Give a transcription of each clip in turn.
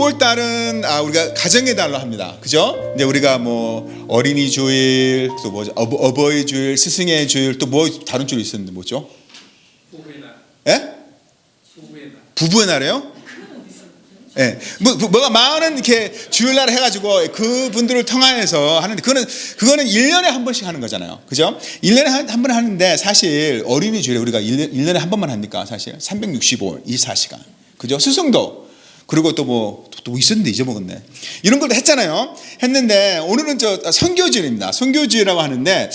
5월 달은 우리가 가정의 달로 합니다. 그죠? 이제 우리가 뭐 어린이 주일, 또 뭐죠? 어버이 주일, 스승의 주일, 또 뭐 다른 주일 있었는데 뭐죠? 부부의 날. 예? 부부의 날. 부부의 날이에요? 예. 뭐가 많은 이렇게 주일날 해가지고 그분들을 통하여서 하는데 그거는 1년에 한 번씩 하는 거잖아요. 그죠? 1년에 한 번 하는데 사실 어린이 주일에 우리가 1년에 한 번만 합니까? 사실 365일, 24시간. 그죠? 스승도. 그리고 또 있었는데 잊어먹었네. 이런 걸 했잖아요. 했는데 오늘은 선교주일입니다. 선교주일이라고 하는데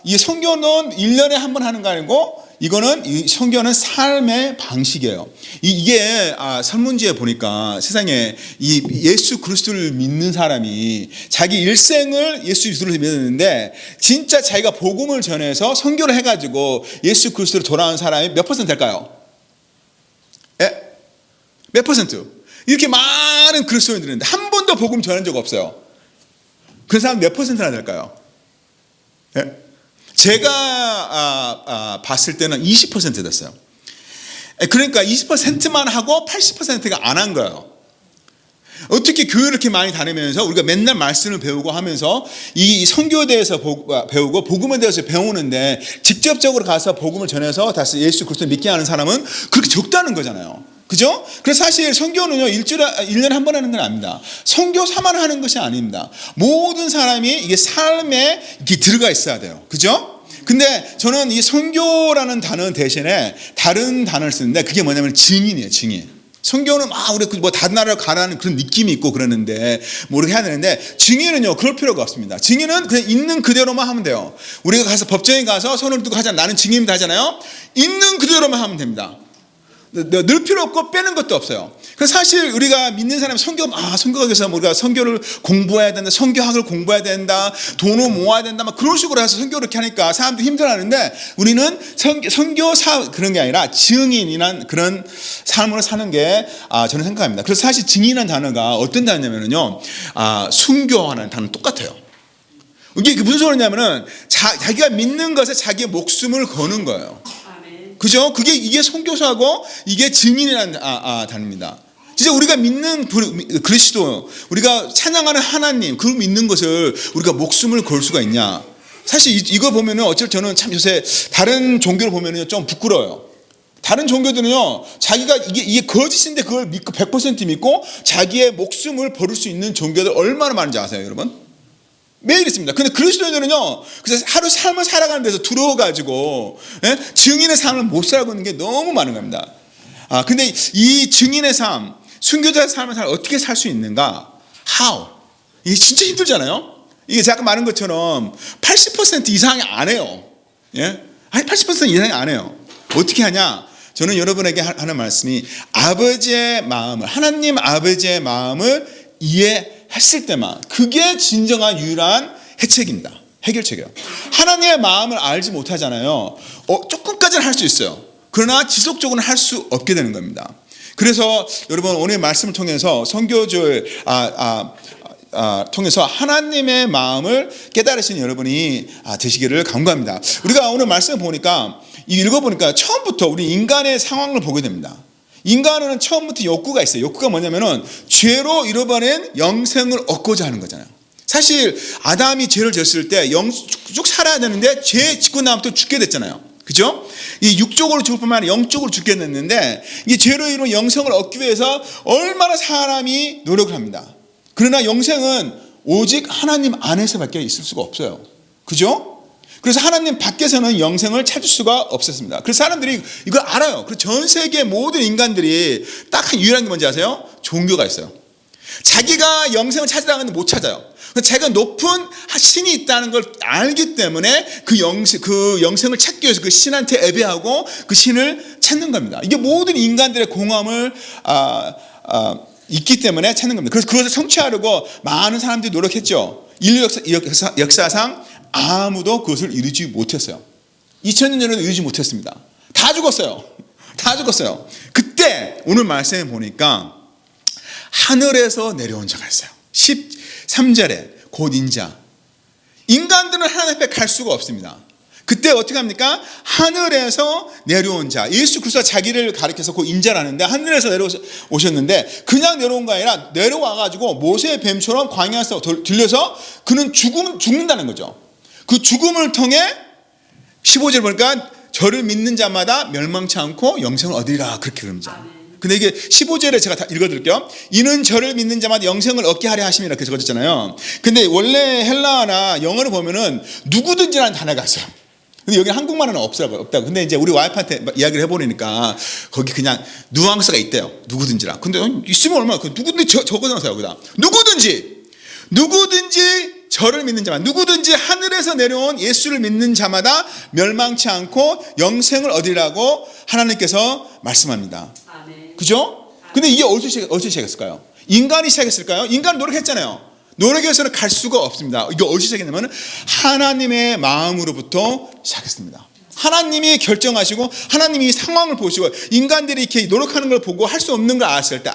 이 선교는 1년에 한 번 하는 거 아니고 이 선교는 삶의 방식이에요. 이게 설문지에 보니까 세상에 이 예수 그리스도를 믿는 사람이 자기 일생을 예수 그리스도를 믿었는데 진짜 자기가 복음을 전해서 선교를 해가지고 예수 그리스도로 돌아온 사람이 몇 퍼센트 될까요? 예? 몇 퍼센트? 이렇게 많은 그리스도인들이 있는데 한 번도 복음 전한 적 없어요. 그 사람 몇 퍼센트나 될까요? 예? 제가 봤을 때는 20% 됐어요. 그러니까 20%만 하고 80%가 안 한 거예요. 어떻게 교회를 이렇게 많이 다니면서 우리가 맨날 말씀을 배우고 하면서 이 선교에 대해서 배우고 복음에 대해서 배우는데 직접적으로 가서 복음을 전해서 다시 예수 그리스도를 믿게 하는 사람은 그렇게 적다는 거잖아요. 그죠? 그래서 사실 선교는요, 1년에 한 번 하는 건 아닙니다. 선교사만 하는 것이 아닙니다. 모든 사람이 이게 삶에 이렇게 들어가 있어야 돼요. 그죠? 근데 저는 이 선교라는 단어 대신에 다른 단어를 쓰는데 그게 뭐냐면 증인이에요, 증인. 선교는 우리 뭐 다른 나라로 가라는 그런 느낌이 있고 그러는데 뭐 이렇게 해야 되는데 증인은요 그럴 필요가 없습니다. 증인은 그냥 있는 그대로만 하면 돼요. 우리가 가서 법정에 가서 손을 들고 하잖아요. 나는 증인입니다 하잖아요. 있는 그대로만 하면 됩니다. 늘 필요 없고 빼는 것도 없어요. 그래서 사실 우리가 믿는 사람이 선교가 위해서 우리가 선교를 공부해야 된다, 선교학을 공부해야 된다, 돈을 모아야 된다, 막 그런 식으로 해서 선교를 이렇게 하니까 사람들이 힘들어하는데 우리는 선교사 그런 게 아니라 증인이란 그런 삶을 사는 게 저는 생각합니다. 그래서 사실 증인이라는 단어가 어떤 단어냐면요, 순교하는 단어 똑같아요. 이게 무슨 소리냐면은 자기가 믿는 것에 자기의 목숨을 거는 거예요. 그죠? 이게 선교사고 이게 증인이라는 단어입니다. 진짜 우리가 믿는 그리스도, 우리가 찬양하는 하나님, 그 믿는 것을 우리가 목숨을 걸 수가 있냐? 사실 이거 보면은 저는 참 요새 다른 종교를 보면은 좀 부끄러워요. 다른 종교들은요, 자기가 이게 거짓인데 그걸 믿고 100% 믿고 자기의 목숨을 버릴 수 있는 종교들 얼마나 많은지 아세요, 여러분? 매일 있습니다. 근데 그리스도인들은요, 그래서 하루 삶을 살아가는 데서 두려워가지고, 증인의 삶을 못 살고 있는 게 너무 많은 겁니다. 근데 이 증인의 삶, 순교자의 삶을 어떻게 살 수 있는가? How? 이게 진짜 힘들잖아요? 이게 잠깐 말한 것처럼 80% 이상이 안 해요. 예? 아니, 80% 이상이 안 해요. 어떻게 하냐? 저는 여러분에게 하는 말씀이 아버지의 마음을, 하나님 아버지의 마음을 이해했을 때만, 그게 진정한 유일한 해책입니다. 해결책이에요. 하나님의 마음을 알지 못하잖아요. 조금까지는 할 수 있어요. 그러나 지속적으로는 할 수 없게 되는 겁니다. 그래서 여러분 오늘 말씀을 통해서 선교주를 통해서 하나님의 마음을 깨달으신 여러분이 되시기를 간구합니다. 우리가 오늘 말씀을 보니까 읽어보니까 처음부터 우리 인간의 상황을 보게 됩니다. 인간은 처음부터 욕구가 있어요. 욕구가 뭐냐면은 죄로 잃어버린 영생을 얻고자 하는 거잖아요. 사실 아담이 죄를 졌을 때 쭉 살아야 되는데 죄 짓고 나면 또 죽게 됐잖아요. 그죠? 이 육적으로 죽을 뿐만 아니라 영적으로 죽게 됐는데 이 죄로 이룬 영생을 얻기 위해서 얼마나 사람이 노력을 합니다. 그러나 영생은 오직 하나님 안에서밖에 있을 수가 없어요. 그죠? 그래서 하나님 밖에서는 영생을 찾을 수가 없었습니다. 그래서 사람들이 이걸 알아요. 그래서 전 세계 모든 인간들이 딱 유일한 게 뭔지 아세요? 종교가 있어요. 자기가 영생을 찾으라는데 못 찾아요. 자기가 높은 신이 있다는 걸 알기 때문에 그 영생을 찾기 위해서 그 신한테 예배하고 그 신을 찾는 겁니다. 이게 모든 인간들의 공감을 있기 때문에 찾는 겁니다. 그래서 그것을 성취하려고 많은 사람들이 노력했죠. 인류 역사상 아무도 그것을 이루지 못했어요. 2000년 전에도 이루지 못했습니다. 다 죽었어요. 다 죽었어요. 그때 오늘 말씀에 보니까 하늘에서 내려온 자가 있어요. 13절에 곧 인자. 인간들은 하나님 앞에 갈 수가 없습니다. 그때 어떻게 합니까? 하늘에서 내려온 자. 예수 그리스도가 자기를 가리켜서 그 인자라는데 하늘에서 내려오셨는데 그냥 내려온 거 아니라 내려와가지고 모세의 뱀처럼 광야에서 들려서 그는 죽는다는 거죠. 그 죽음을 통해 15절 보니까 저를 믿는 자마다 멸망치 않고 영생을 얻으리라 그렇게 그럽니다. 근데 이게 15절에 제가 다 읽어드릴게요. 이는 저를 믿는 자마다 영생을 얻게 하려 하심이라 그렇게 적어졌잖아요. 근데 원래 헬라어나 영어를 보면은 누구든지라는 단어가 있어요. 근데 여기 한국말은 없다고. 근데 이제 우리 와이프한테 이야기를 해보니까 거기 그냥 누앙스가 있대요. 누구든지라. 근데 있으면 얼마나 누구든지 적어놓으세요. 여기다. 누구든지 저를 믿는 자만, 누구든지 하늘에서 내려온 예수를 믿는 자마다 멸망치 않고 영생을 얻으리라고 하나님께서 말씀합니다. 그죠? 근데 이게 어디서 시작했을까요? 인간이 시작했을까요? 인간은 노력했잖아요. 노력해서는 갈 수가 없습니다. 이게 어디서 시작했냐면 하나님의 마음으로부터 시작했습니다. 하나님이 결정하시고 하나님이 이 상황을 보시고 인간들이 이렇게 노력하는 걸 보고 할 수 없는 걸 알았을 때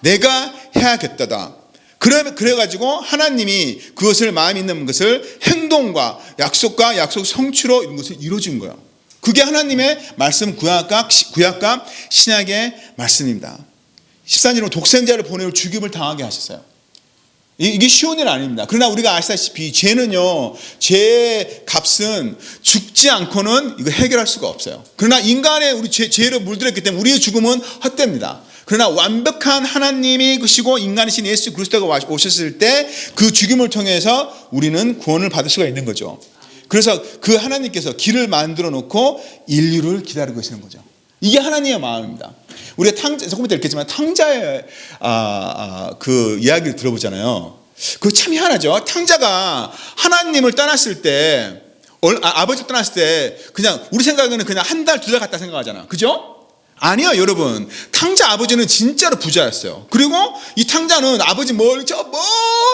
내가 해야겠다. 그래가지고 하나님이 그것을 마음에 있는 것을 행동과 약속과 약속 성취로 이런 것을 이루어진 거예요. 그게 하나님의 말씀 구약과 신약의 말씀입니다. 14절로 독생자를 보내고 죽임을 당하게 하셨어요. 이게 쉬운 일 아닙니다. 그러나 우리가 아시다시피 죄는요, 죄의 값은 죽지 않고는 이거 해결할 수가 없어요. 그러나 인간의 우리 죄로 물들었기 때문에 우리의 죽음은 헛됩니다. 그러나 완벽한 하나님이 그시고 인간이신 예수 그리스도가 오셨을 때 그 죽임을 통해서 우리는 구원을 받을 수가 있는 거죠. 그래서 그 하나님께서 길을 만들어 놓고 인류를 기다리고 계시는 거죠. 이게 하나님의 마음입니다. 우리가 조금 이따 읽겠지만 탕자의 그 이야기를 들어보잖아요. 그거 참 희한하죠. 탕자가 하나님을 떠났을 때, 아버지를 떠났을 때 그냥 우리 생각에는 그냥 한 달, 두 달 갔다 생각하잖아. 그죠? 아니요, 여러분. 탕자 아버지는 진짜로 부자였어요. 그리고 이 탕자는 아버지 멀리 저 먼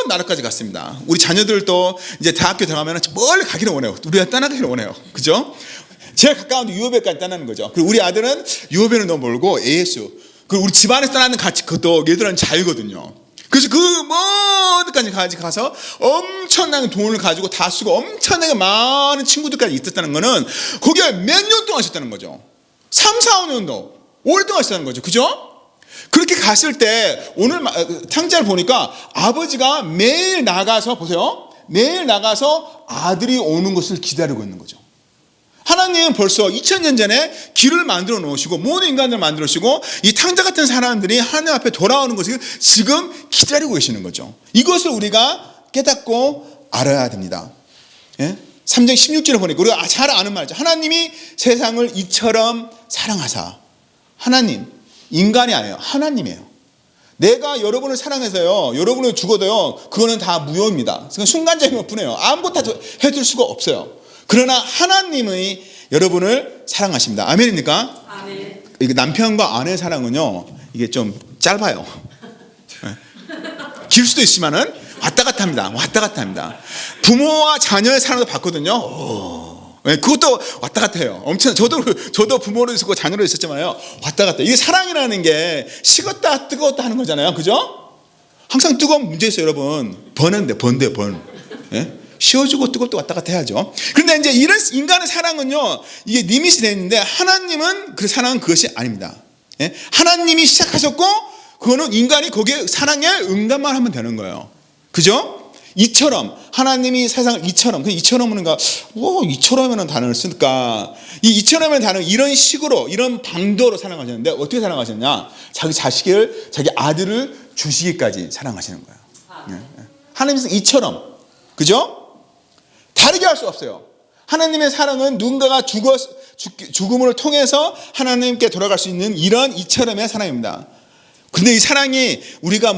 나라까지 갔습니다. 우리 자녀들도 이제 대학교 들어가면 멀리 가기를 원해요. 우리가 떠나기를 원해요. 그죠? 제일 가까운 유효배까지 떠나는 거죠. 그리고 우리 아들은 유효배는 너무 멀고 ASU. 그리고 우리 집안에서 떠나는 것도 얘들은 자유거든요. 그래서 그 먼 데까지 가서 엄청난 돈을 가지고 다 쓰고 엄청나게 많은 친구들까지 있었다는 거는 거기에 몇 년 동안 있었다는 거죠. 3, 4, 5년도 오랫동안 있었다는 거죠. 그죠? 그렇게 갔을 때 오늘 탕자를 보니까 아버지가 매일 나가서 보세요. 매일 나가서 아들이 오는 것을 기다리고 있는 거죠. 하나님은 벌써 2000년 전에 길을 만들어 놓으시고 모든 인간들을 만들어 놓으시고 이 탕자 같은 사람들이 하나님 앞에 돌아오는 것을 지금 기다리고 계시는 거죠. 이것을 우리가 깨닫고 알아야 됩니다. 예? 3장 16절에 보니까 우리가 잘 아는 말이죠. 하나님이 세상을 이처럼 사랑하사. 하나님, 인간이 아니에요. 하나님이에요. 내가 여러분을 사랑해서요, 여러분을 죽어도요, 그거는 다 무효입니다. 순간적인 것 뿐이에요. 아무것도 해줄 수가 없어요. 그러나 하나님의 여러분을 사랑하십니다. 아멘입니까? 아멘. 이게 남편과 아내의 사랑은요, 이게 좀 짧아요. 길 수도 있지만은 왔다 갔다 합니다. 왔다 갔다 합니다. 부모와 자녀의 사랑도 받거든요. 그것도 왔다 갔다 해요. 엄청 저도 부모로 있었고 자녀로 있었지만요. 왔다 갔다. 이게 사랑이라는 게 식었다 뜨거웠다 하는 거잖아요. 그죠? 항상 뜨거운 문제 있어요, 여러분. 번대요, 번. 예? 쉬어주고 뜨겁고 왔다 갔다 해야죠. 그런데 이제 이런 인간의 사랑은요, 이게 리밋이 되어 있는데 하나님은 그 사랑은 그것이 아닙니다. 예? 하나님이 시작하셨고 그거는 인간이 거기에 사랑에 응답만 하면 되는 거예요. 그죠? 이처럼 하나님이 세상을 이처럼은 뭔가 이처럼이라는 단어를 쓸까? 이 이처럼이라는 단어 이런 식으로 이런 방도로 사랑하셨는데 어떻게 사랑하셨냐? 자기 자식을 자기 아들을 주시기까지 사랑하시는 거예요. 하나님께서 이처럼, 그죠? 다르게 할 수 없어요. 하나님의 사랑은 누군가가 죽음을 통해서 하나님께 돌아갈 수 있는 이런 이처럼의 사랑입니다. 근데 이 사랑이 우리가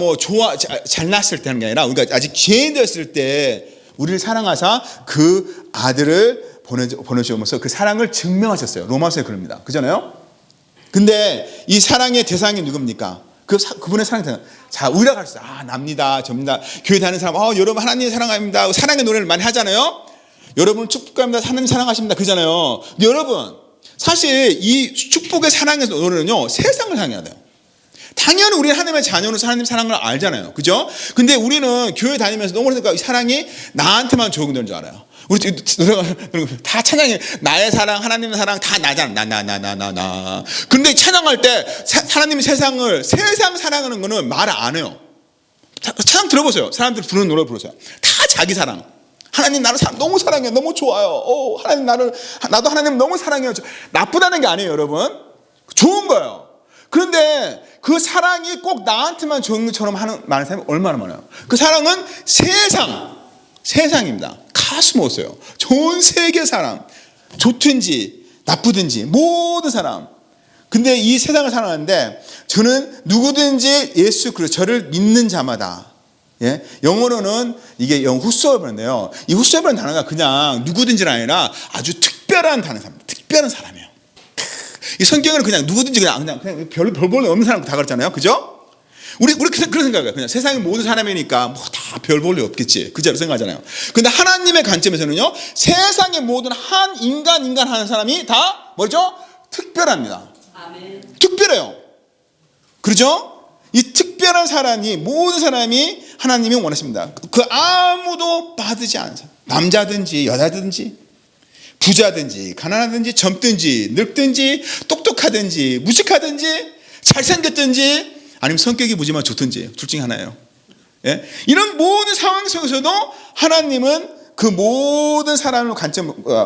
잘났을 때 하는 게 아니라 우리가 아직 죄인 되었을 때 우리를 사랑하사 그 아들을 보내주면서 그 사랑을 증명하셨어요. 로마서에 그럽니다. 그잖아요? 근데 이 사랑의 대상이 누굽니까? 그분의 사랑의 대상. 자, 우리가 갈 수 있어요. 납니다. 접니다. 교회 다니는 사람, 여러분 하나님 사랑합니다. 사랑의 노래를 많이 하잖아요? 여러분 축복합니다. 하나님 사랑하십니다. 그잖아요? 근데 여러분, 사실 이 축복의 사랑의 노래는요, 세상을 향해야 돼요. 당연히 우리는 하나님의 자녀로서 하나님 사랑을 알잖아요. 그죠? 근데 우리는 교회 다니면서 너무 그러니까 이 사랑이 나한테만 적용되는 줄 알아요. 우리 다 찬양해. 나의 사랑, 하나님의 사랑 다 나잖아. 나. 근데 찬양할 때 하나님이 세상 사랑하는 거는 말 안 해요. 찬양 들어보세요. 사람들 부르는 노래 부르세요. 다 자기 사랑. 하나님 나를 너무 사랑해. 너무 좋아요. 하나님 나도 하나님 너무 사랑해요. 나쁘다는 게 아니에요, 여러분. 좋은 거예요. 그런데 그 사랑이 꼭 나한테만 좋은 것처럼 많은 사람이 얼마나 많아요. 그 사랑은 세상입니다. 카스모스예요. 좋은 세계 사랑. 좋든지 나쁘든지 모든 사람. 근데 이 세상을 사랑하는데 저는 누구든지 예수 그리스도 저를 믿는 자마다, 예? 영어로는 이게 후소어브인데요. 이 후소어브라는 단어가 그냥 누구든지가 아니라 아주 특별한 단어입니다. 특별한 사람이에요. 이 성경은 그냥 누구든지 그냥 별 볼 없는 사람 다 그랬잖아요. 그죠? 우리 그런 생각이에요. 그냥 세상의 모든 사람이니까 뭐 다 별 볼 일 없겠지. 그자로 생각하잖아요. 근데 하나님의 관점에서는요, 세상의 모든 한 인간 하는 사람이 다 뭐죠? 특별합니다. 아멘. 특별해요. 그렇죠? 이 특별한 사람이 모든 사람이 하나님이 원하십니다. 그 아무도 받지 않은 사람. 남자든지 여자든지 부자든지 가난하든지 젊든지 늙든지 똑똑하든지 무식하든지 잘생겼든지 아니면 성격이 무지만 좋든지 둘 중에 하나예요. 예? 이런 모든 상황 속에서도 하나님은 그 모든 사람을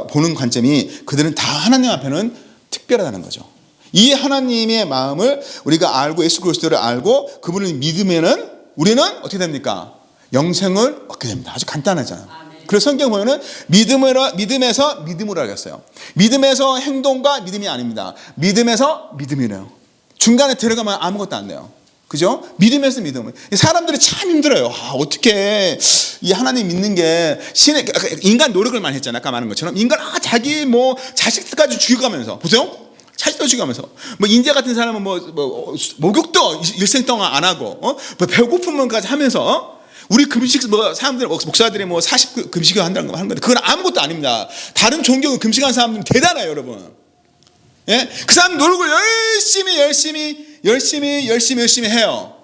보는 관점이 그들은 다 하나님 앞에는 특별하다는 거죠. 이 하나님의 마음을 우리가 알고 예수 그리스도를 알고 그분을 믿으면은 우리는 어떻게 됩니까? 영생을 얻게 됩니다. 아주 간단하잖아요. 그래서 성경 보면은 믿음에서 믿음으로 알겠어요. 믿음에서 행동과 믿음이 아닙니다. 믿음에서 믿음이래요. 중간에 들어가면 아무것도 안 돼요. 그죠? 믿음에서 믿음을. 사람들이 참 힘들어요. 어떻게 이 하나님 믿는 게 인간 노력을 많이 했잖아요. 아까 말한 것처럼 인간 자기 자식들까지 죽여가면서 보세요. 자식도 죽여가면서 인디아 같은 사람은 목욕도 일생 동안 안 하고 배고픔까지 하면서 우리 금식 사람들 목사들이 40 금식을 한다는 거 하는 건데 그건 아무것도 아닙니다. 다른 종교 금식하는 사람들은 대단해요, 여러분. 예? 그 사람 노력을 열심히 해요.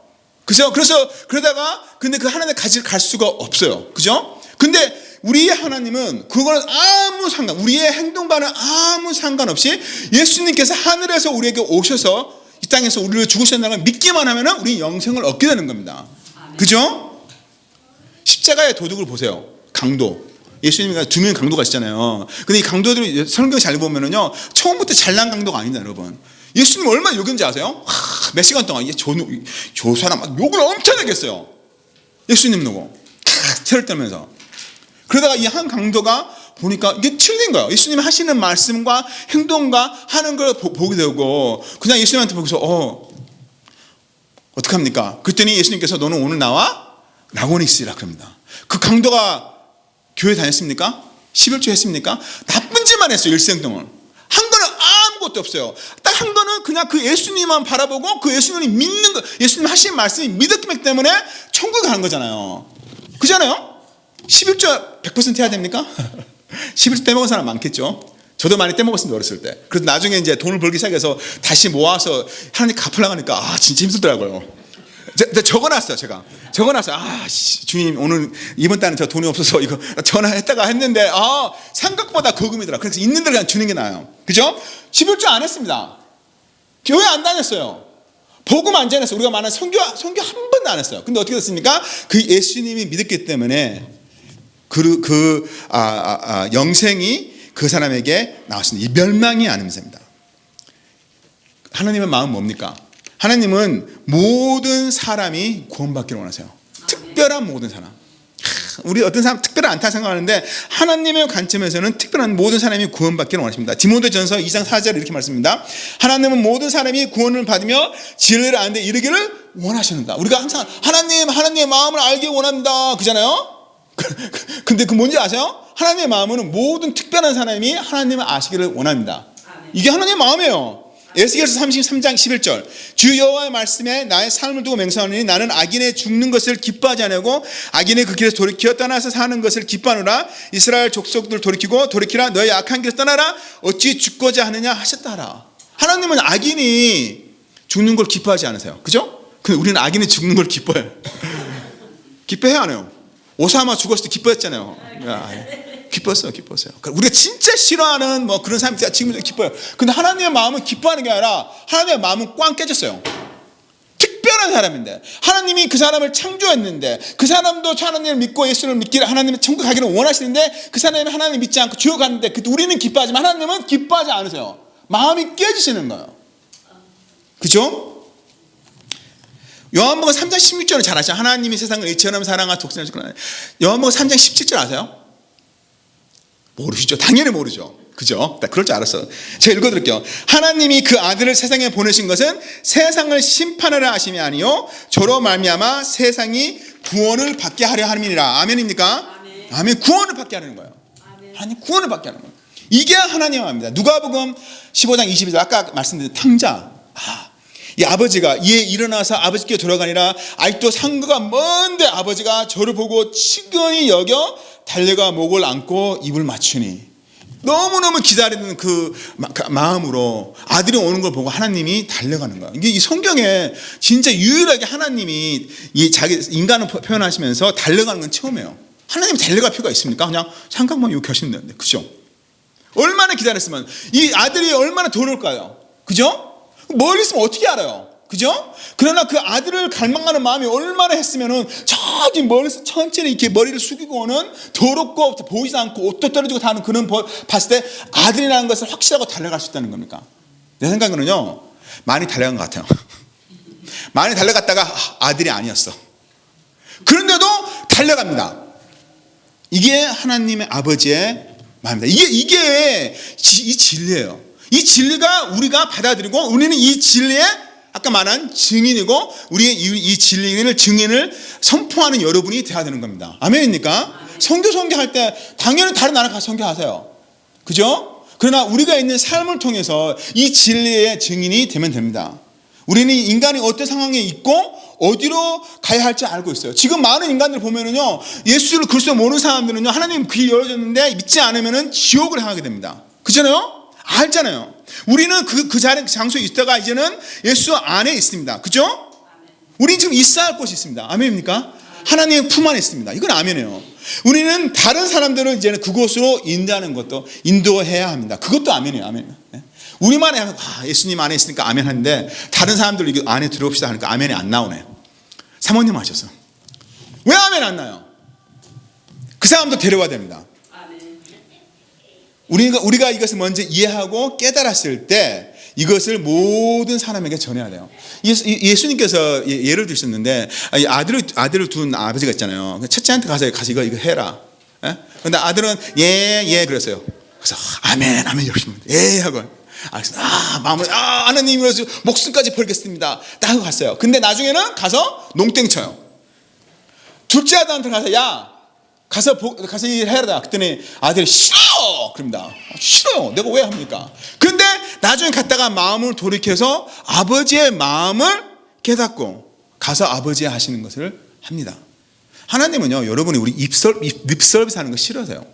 그죠? 그래서 그러다가 근데 그 하나님의 가지를 갈 수가 없어요. 그죠? 근데 우리의 하나님은 그거는 우리의 행동과는 아무 상관없이 예수님께서 하늘에서 우리에게 오셔서 이 땅에서 우리를 죽으셨다는 걸 믿기만 하면은 우리 영생을 얻게 되는 겁니다. 그죠? 십자가의 도둑을 보세요. 강도. 예수님이 두 명의 강도가 있잖아요. 근데 이 강도들이 성경 잘 보면은요, 처음부터 잘난 강도가 아니다, 여러분. 예수님 얼마나 욕인지 아세요? 몇 시간 동안 저 사람 욕을 엄청나게 했어요. 예수님 누구? 태를 떨면서. 그러다가 이 한 강도가 보니까 이게 틀린 거예요. 예수님이 하시는 말씀과 행동과 하는 걸 보게 되고 그냥 예수님한테 보고서 어떡합니까? 그랬더니 예수님께서 너는 오늘 나와 낙원에 있으리라 그럽니다. 그 강도가 교회 다녔습니까? 11조 했습니까? 나쁜 짓만 했어요. 일생 동안. 한 거는 아무것도 없어요. 딱 한 거는 그냥 그 예수님만 바라보고 그 예수님이 믿는 거, 예수님 하신 말씀이 믿었기 때문에 천국에 가는 거잖아요. 그잖아요? 11조 100% 해야 됩니까? 11조 떼먹은 사람 많겠죠. 저도 많이 떼먹었습니다, 어렸을 때. 그래서 나중에 이제 돈을 벌기 시작해서 다시 모아서 하나님 갚으려고 하니까 진짜 힘들더라고요. 적어놨어요, 제가. 주님, 오늘 이번 달은 저 돈이 없어서 이거 전화했다가 했는데, 생각보다 거금이더라. 그래서 있는 대로 그냥 주는 게 나아요. 그죠? 11조 안 했습니다. 교회 안 다녔어요. 복음 안 전했어요. 우리가 말하는 선교 한 번도 안 했어요. 근데 어떻게 됐습니까? 그 예수님이 믿었기 때문에 영생이 그 사람에게 나왔습니다. 이 멸망이 아니면서입니다. 하나님의 마음은 뭡니까? 하나님은 모든 사람이 구원받기를 원하세요. 특별한 모든 사람. 우리 어떤 사람 특별한 않다 생각하는데 하나님의 관점에서는 특별한 모든 사람이 구원받기를 원하십니다. 디모데전서 2장 4절에 이렇게 말씀합니다. 하나님은 모든 사람이 구원을 받으며 진리를 아는데 이르기를 원하시는다. 우리가 항상 하나님의 마음을 알기 원합니다. 그잖아요. 근데 그 뭔지 아세요? 하나님의 마음은 모든 특별한 사람이 하나님을 아시기를 원합니다. 이게 하나님의 마음이에요. 에스겔서 33장 11절 주 여호와의 말씀에 나의 삶을 두고 맹세하노니 나는 악인의 죽는 것을 기뻐하지 아니하고 악인의 그 길에서 돌이켜 떠나서 사는 것을 기뻐하노라. 이스라엘 족속들 돌이키라 너의 악한 길에서 떠나라. 어찌 죽고자 하느냐 하셨다 하라. 하나님은 악인이 죽는 걸 기뻐하지 않으세요. 그죠? 근데 우리는 악인이 죽는 걸 기뻐해요. 기뻐해요 안 해요? 오사마 죽었을 때 기뻐했잖아요. 기뻤어요. 우리가 진짜 싫어하는 뭐 그런 사람이 지금도 기뻐요. 근데 하나님의 마음은 기뻐하는 게 아니라 하나님의 마음은 꽝 깨졌어요. 특별한 사람인데 하나님이 그 사람을 창조했는데 그 사람도 하나님을 믿고 예수를 믿기를 하나님의 천국 가기를 원하시는데 그 사람이 하나님을 믿지 않고 지옥 갔는데 우리는 기뻐하지만 하나님은 기뻐하지 않으세요. 마음이 깨지시는 거예요. 그죠? 요한복음 3장 16절은 잘 아시죠? 하나님이 세상을 이처럼 사랑하 독생자를 요한복음 3장 17절 아세요? 모르시죠? 당연히 모르죠. 그죠? 그럴 줄 알았어. 제가 읽어드릴게요. 하나님이 그 아들을 세상에 보내신 것은 세상을 심판하려 하심이 아니요 저로 말미암아 세상이 구원을 받게 하려 함이니라. 아멘입니까? 아멘. 구원을 받게 하는 거예요. 하나님 구원을 받게 하는 거예요. 이게 하나님의 마음입니다. 누가복음 15장 22절 아까 말씀드린 탕자. 이 아버지가 얘 일어나서 아버지께 돌아가니라. 아직도 상거가 먼데 아버지가 저를 보고 치근히 여겨 달려가 목을 안고 입을 맞추니 너무너무 기다리는 그 마음으로 아들이 오는 걸 보고 하나님이 달려가는 거야. 이게 이 성경에 진짜 유일하게 하나님이 이 자기 인간을 표현하시면서 달려가는 건 처음이에요. 하나님이 달려갈 필요가 있습니까? 그냥 잠깐만 여기 계시면 되는데, 그죠? 얼마나 기다렸으면 이 아들이 얼마나 돌아올까요? 그죠? 멀리 있으면 어떻게 알아요? 그죠? 그러나 그 아들을 갈망하는 마음이 얼마나 했으면은 저기 멀리서 천천히 이렇게 머리를 숙이고 오는 더럽고 보이지 않고 옷도 떨어지고 다는 그런 봤을 때 아들이라는 것을 확실하고 달려갈 수 있다는 겁니까? 내 생각으로는요 많이 달려간 것 같아요. 많이 달려갔다가 아들이 아니었어. 그런데도 달려갑니다. 이게 하나님의 아버지의 마음입니다. 이게 이 진리예요. 이 진리가 우리가 받아들이고 우리는 이 진리에 아까 말한 증인이고 우리의 이 진리를 증인을 선포하는 여러분이 되어야 되는 겁니다. 아멘입니까? 선교할 때 당연히 다른 나라 가서 선교하세요. 그죠? 그러나 우리가 있는 삶을 통해서 이 진리의 증인이 되면 됩니다. 우리는 인간이 어떤 상황에 있고 어디로 가야 할지 알고 있어요. 지금 많은 인간들 보면은요 예수를 그리스도 모르는 사람들은요 하나님 귀 열어줬는데 믿지 않으면은 지옥을 향하게 됩니다. 그잖아요? 알잖아요. 우리는 그 자리 장소에 있다가 이제는 예수 안에 있습니다. 그죠? 우리는 지금 있어야 할 곳이 있습니다. 아멘입니까? 하나님의 품 안에 있습니다. 이건 아멘이에요. 우리는 다른 사람들을 이제는 그곳으로 인도하는 것도 인도해야 합니다. 그것도 아멘이에요. 아멘. 우리만 예수님 안에 있으니까 아멘 하는데 다른 사람들 이거 안에 들어옵시다 하니까 아멘이 안 나오네. 사모님 하셨어. 왜 아멘 안 나요? 그 사람도 데려와야 됩니다. 우리가 이것을 먼저 이해하고 깨달았을 때 이것을 모든 사람에게 전해야 돼요. 예수님께서 예를 드셨는데 아들을 둔 아버지가 있잖아요. 첫째한테 가서 이거 해라. 그런데 아들은 예 그랬어요. 그래서 아멘 열심히 예 하고 마음을 하나님이로서 목숨까지 버리겠습니다. 딱 하고 갔어요. 근데 나중에는 가서 농땡 쳐요. 둘째 아들한테 가서 가서 일해라. 그랬더니 아들이 싫어! 그럽니다. 싫어요. 내가 왜 합니까? 근데 나중에 갔다가 마음을 돌이켜서 아버지의 마음을 깨닫고 가서 아버지 하시는 것을 합니다. 하나님은요, 여러분이 우리 립서비스 하는 거 싫어서요.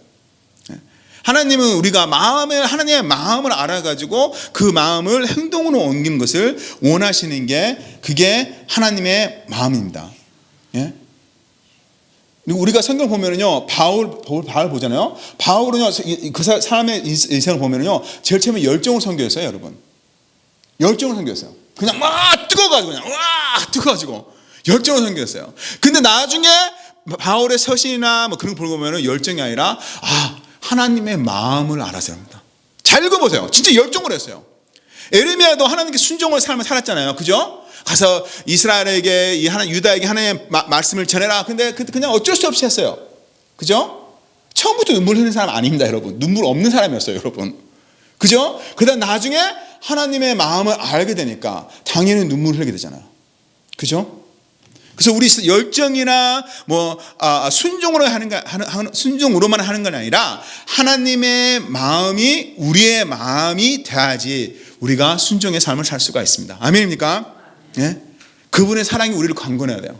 하나님은 우리가 하나님의 마음을 알아가지고 그 마음을 행동으로 옮기는 것을 원하시는 게 그게 하나님의 마음입니다. 예? 그리고 우리가 성경 보면은요, 바울 보잖아요. 바울은요, 그 사람의 인생을 보면은요, 제일 처음에 열정을 선교했어요, 여러분. 열정을 선교했어요. 그냥 뜨거워가지고 열정을 선교했어요. 근데 나중에 바울의 서신이나 뭐 그런 거 보면은 열정이 아니라 하나님의 마음을 알아서야 합니다. 잘 읽어보세요. 진짜 열정을 했어요. 에레미야도 하나님께 순종을 삶을 살았잖아요, 그죠? 가서 이스라엘에게 유다에게 하나님의 말씀을 전해라. 근데 그냥 어쩔 수 없이 했어요. 그죠? 처음부터 눈물 흘리는 사람 아닙니다, 여러분. 눈물 없는 사람이었어요, 여러분. 그죠? 그다음 나중에 하나님의 마음을 알게 되니까 당연히 눈물을 흘리게 되잖아요. 그죠? 그래서 우리 열정이나 순종으로만 하는 건 아니라 하나님의 마음이 우리의 마음이 돼야지 우리가 순종의 삶을 살 수가 있습니다. 아멘입니까? 예? 그분의 사랑이 우리를 강건해야 돼요.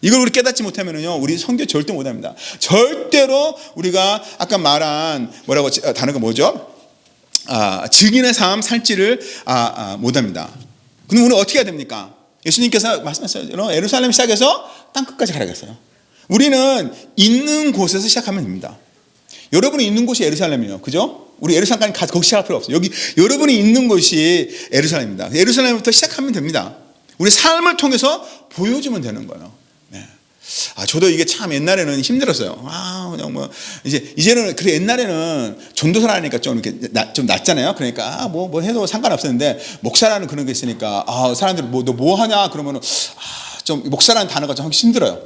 이걸 우리 깨닫지 못하면요, 우리 선교 절대 못합니다. 절대로 우리가 아까 말한 단어가 뭐죠? 증인의 삶 살지를 못합니다. 그럼 우리는 어떻게 해야 됩니까? 예수님께서 말씀하셨어요. 예루살렘 시작해서 땅끝까지 가라고 했어요. 우리는 있는 곳에서 시작하면 됩니다. 여러분이 있는 곳이 예루살렘이에요. 그죠? 우리 예루살렘까지 거기 시작할 필요 없어요. 여기 여러분이 있는 곳이 예루살렘입니다. 예루살렘부터 시작하면 됩니다. 우리 삶을 통해서 보여주면 되는 거예요. 네. 저도 이게 참 옛날에는 힘들었어요. 그냥 뭐 이제는 그래 옛날에는 전도사라니까 좀 이렇게 좀 낫잖아요. 그러니까 뭐 해도 상관없었는데 목사라는 그런 게 있으니까 사람들이 너 뭐 하냐 그러면은 좀 목사라는 단어가 좀 하기 힘들어요.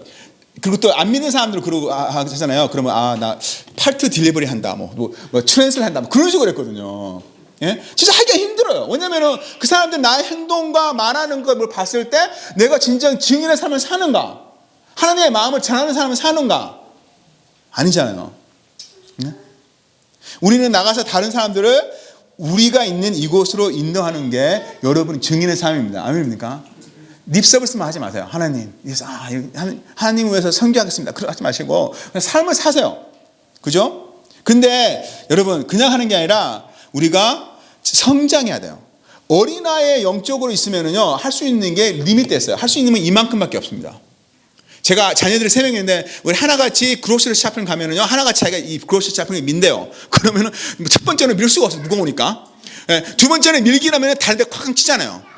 그리고 또 안 믿는 사람들 그러고 하잖아요. 그러면 나 파트 딜리버리 한다, 뭐 트랜스를 한다, 그런 식으로 했거든요. 예? 진짜 하기가 힘들어요. 왜냐면은 그 사람들 나의 행동과 말하는 걸 봤을 때 내가 진정 증인의 삶을 사는가, 하나님의 마음을 전하는 삶을 사는가, 아니잖아요. 예? 우리는 나가서 다른 사람들을 우리가 있는 이곳으로 인도하는 게 여러분 증인의 삶입니다. 아멘입니까? 립 서비스만 하지 마세요. 하나님, 하나님 위해서 선교하겠습니다. 그러지 하지 마시고 그냥 삶을 사세요. 그죠? 근데 여러분 그냥 하는 게 아니라 우리가 성장해야 돼요. 어린아이의 영적으로 있으면은요 할 수 있는 게 리밋돼 있어요. 할 수 있는 건 이만큼밖에 없습니다. 제가 자녀들이 3명인데 우리 하나같이 그로서리 쇼핑 가면은요 하나같이 자기가 이 그로서리 쇼핑을 민대요. 그러면은 첫 번째는 밀 수가 없어요. 무거우니까. 두 번째는 밀기라면 다른 데 콱 치잖아요.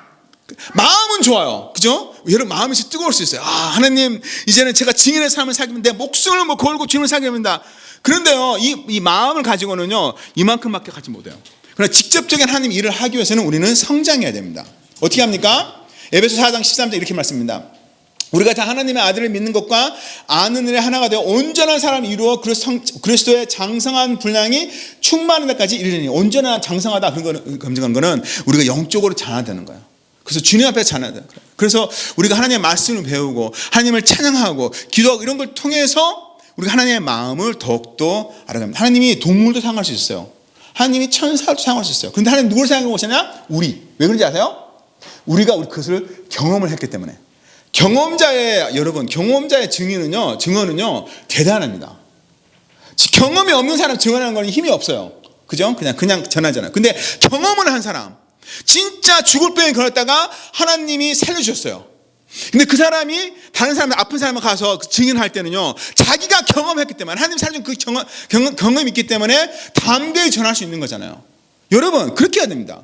마음은 좋아요. 그죠? 여러분 마음이 뜨거울 수 있어요. 하나님 이제는 제가 증인의 삶을 살기면 내 목숨을 걸고 주님을 살기입니다. 그런데요 이 마음을 가지고는요 이만큼밖에 가지 못해요. 그러나 직접적인 하나님 일을 하기 위해서는 우리는 성장해야 됩니다. 어떻게 합니까? 에베소 4장 13절 이렇게 말씀입니다. 우리가 다 하나님의 아들을 믿는 것과 아는 일에 하나가 되어 온전한 사람을 이루어 그리스도의 장성한 분량이 충만한 데까지 이르니, 온전한 장성하다 그런 검증한 거는 우리가 영적으로 자라되는 거예요. 그래서 주님 앞에 자라야 돼요. 그래서 우리가 하나님의 말씀을 배우고 하나님을 찬양하고 기도하고 이런 걸 통해서 우리가 하나님의 마음을 더욱더 알아갑니다. 하나님이 동물도 사용할 수 있어요. 하나님이 천사도 사용할 수 있어요. 그런데 하나님 누구를 사용하고 계시냐? 우리. 왜 그런지 아세요? 우리가 그것을 경험을 했기 때문에. 여러분 경험자의 증언은요 대단합니다. 경험이 없는 사람 증언하는 건 힘이 없어요. 그죠? 그냥 전하잖아요. 근데 경험을 한 사람, 진짜 죽을 병에 걸었다가 하나님이 살려주셨어요. 근데 그 사람이 다른 사람, 아픈 사람을 가서 증인할 때는요 자기가 경험했기 때문에, 하나님 살려준 그 경험이 있기 때문에 담대히 전할 수 있는 거잖아요. 여러분 그렇게 해야 됩니다.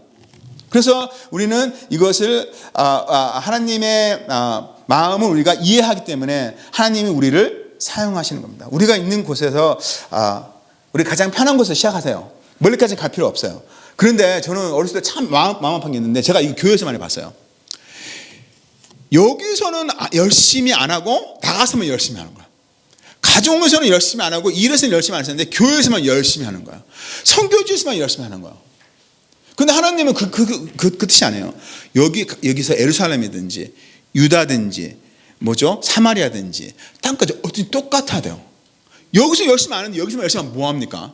그래서 우리는 이것을 하나님의 마음을 우리가 이해하기 때문에 하나님이 우리를 사용하시는 겁니다. 우리가 있는 곳에서 우리 가장 편한 곳에서 시작하세요. 멀리까지 갈 필요 없어요. 그런데 저는 어렸을 때 참 마음 아픈 게 있는데, 제가 이거 교회에서 많이 봤어요. 여기서는 열심히 안 하고 나가서만 열심히 하는 거야. 가정에서는 열심히 안 하고 일에서는 열심히 안 하는데 교회에서만 열심히 하는 거야. 선교지에서만 열심히 하는 거야. 근데 하나님은 그 뜻이 아니에요. 여기서 예루살렘이든지 유다든지 사마리아든지 땅까지 어떻게 똑같아야 돼요. 여기서 열심히 안 하는데 여기서 열심히 하면 뭐합니까?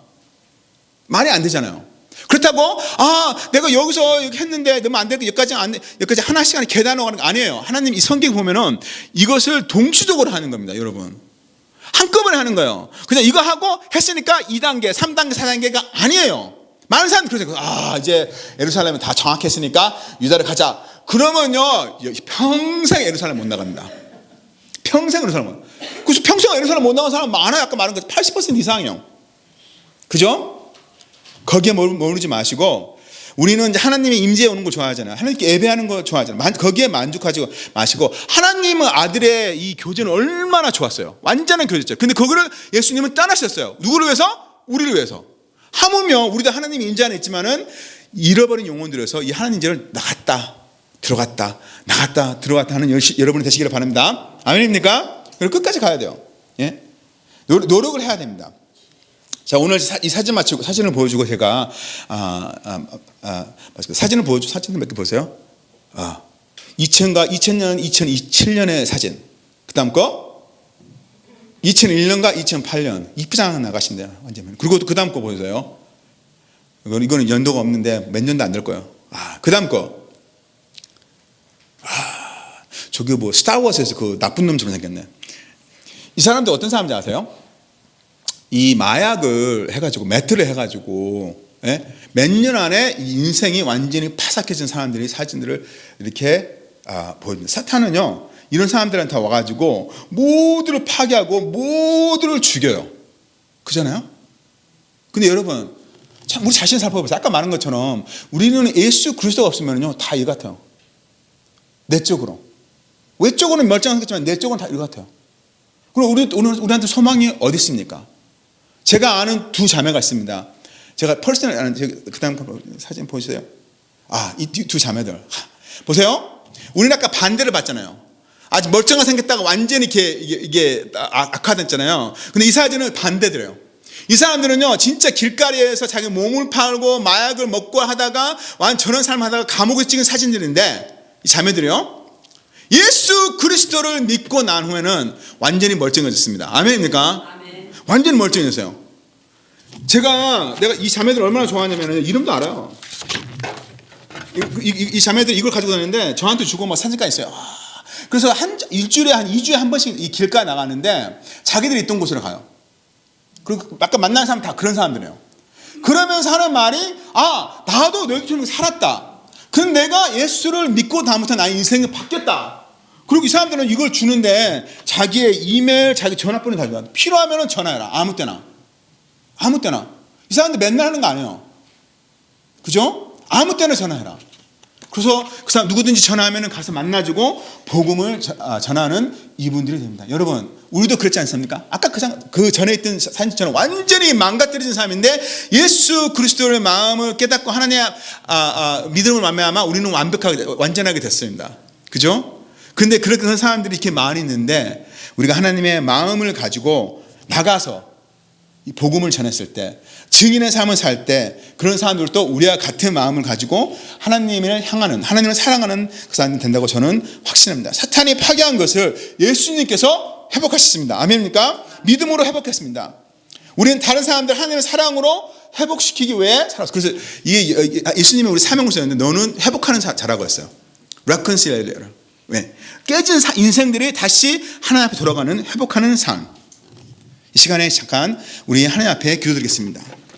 말이 안 되잖아요. 그렇다고 내가 여기서 이렇게 했는데 너무 안 되고 여기까지 하나씩 계단으로 가는 거 아니에요. 하나님 이 성경 보면은 이것을 동시적으로 하는 겁니다. 여러분 한꺼번에 하는 거예요. 그냥 이거 하고 했으니까 2단계 3단계 4단계가 아니에요. 많은 사람들이 그러죠. 이제 예루살렘은 다 정확했으니까 유다를 가자. 그러면요 평생 예루살렘 못 나갑니다. 평생 예루살렘 못. 그래서 평생 예루살렘 못 나간 사람 많아요. 아까 말한 거 80% 이상이요. 그죠? 거기에 머무르지 마시고, 우리는 이제 하나님의 임재에 오는 걸 좋아하잖아요. 하나님께 예배하는 거 좋아하잖아요. 거기에 만족하지 마시고, 하나님은 아들의 이 교제는 얼마나 좋았어요. 완전한 교제죠. 근데 그거를 예수님은 떠나셨어요. 누구를 위해서? 우리를 위해서. 하물며 우리도 하나님의 임재 안에 있지만은 잃어버린 영혼들에서 이 하나님 임재를 나갔다 들어갔다 나갔다 들어갔다 하는 여러분이 되시기를 바랍니다. 아멘입니까? 그리고 끝까지 가야 돼요. 예? 노력을 해야 됩니다. 자, 오늘 이 사진 마치고 사진을 보여주고 제가 사진을 몇 개 보세요. 2000년, 2007년의 사진. 그다음 거 2001년과 2008년 이쁘장 나가신대요. 완전. 그리고 또 그다음 거 보세요. 이거는 연도가 없는데 몇 년도 안 될 거예요. 그다음 거. 저기 스타워즈에서 그 나쁜 놈처럼 생겼네. 이 사람들 어떤 사람인지 아세요? 이 마약을 해가지고 매트를 해가지고 몇 년 안에 인생이 완전히 파삭해진 사람들이 사진들을 이렇게 보여줍니다. 사탄은요 이런 사람들한테 와가지고 모두를 파괴하고 모두를 죽여요. 그잖아요. 근데 여러분, 참 우리 자신을 살펴보세요. 아까 말한 것처럼 우리는 예수 그리스도가 없으면요 다 일 같아요. 내적으로. 외적으로는 멀쩡하겠지만 내적으로는 다 일 같아요. 그럼 우리한테 소망이 어디 있습니까? 제가 아는 두 자매가 있습니다. 제가 퍼스널 아는, 그 다음 사진 보세요. 이 두 자매들. 보세요. 우리는 아까 반대를 봤잖아요. 아주 멀쩡하게 생겼다가 완전히 이게 악화됐잖아요. 근데 이 사진은 반대더래요. 이 사람들은요, 진짜 길거리에서 자기 몸을 팔고 마약을 먹고 하다가 저런 삶 하다가 감옥에 찍은 사진들인데, 이 자매들이요. 예수 그리스도를 믿고 난 후에는 완전히 멀쩡해졌습니다. 아멘입니까? 아멘. 완전히 멀쩡해졌어요. 내가 이 자매들 얼마나 좋아하냐면 이름도 알아요. 이 자매들 이걸 가지고 다니는데 저한테 주고 막 사진까지 있어요. 그래서 일주일에 한 2주에 한 번씩 이 길가에 나가는데 자기들이 있던 곳으로 가요. 그리고 아까 만나는 사람 다 그런 사람들이에요. 그러면서 하는 말이 나도 너희처럼 살았다. 근데 내가 예수를 믿고 다음부터 나의 인생이 바뀌었다. 그리고 이 사람들은 이걸 주는데 자기의 이메일, 자기 전화번호 다 줘. 필요하면 전화해라. 아무 때나. 이 사람들 맨날 하는 거 아니에요. 그죠? 아무 때나 전화해라. 그래서 그 사람 누구든지 전화하면 가서 만나주고 복음을 전하는 이분들이 됩니다. 여러분, 우리도 그렇지 않습니까? 아까 그 전에 있던 사진처럼 완전히 망가뜨려진 사람인데 예수 그리스도의 마음을 깨닫고 하나님의 믿음을 말미암아 우리는 완전하게 됐습니다. 그죠? 근데 그런 사람들이 이렇게 많이 있는데 우리가 하나님의 마음을 가지고 나가서 이 복음을 전했을 때, 증인의 삶을 살 때 그런 사람들도 우리와 같은 마음을 가지고 하나님을 향하는, 하나님을 사랑하는 그 사람이 된다고 저는 확신합니다. 사탄이 파괴한 것을 예수님께서 회복하셨습니다. 아멘입니까? 믿음으로 회복했습니다. 우리는 다른 사람들 하나님의 사랑으로 회복시키기 위해 살았어요. 그래서 이게 예수님이 우리 사명을 썼는데 너는 회복하는 자라고 했어요. reconciliator. 왜? 깨진 인생들이 다시 하나님 앞에 돌아가는 회복하는 삶. 이 시간에 잠깐 우리 하나님 앞에 기도드리겠습니다.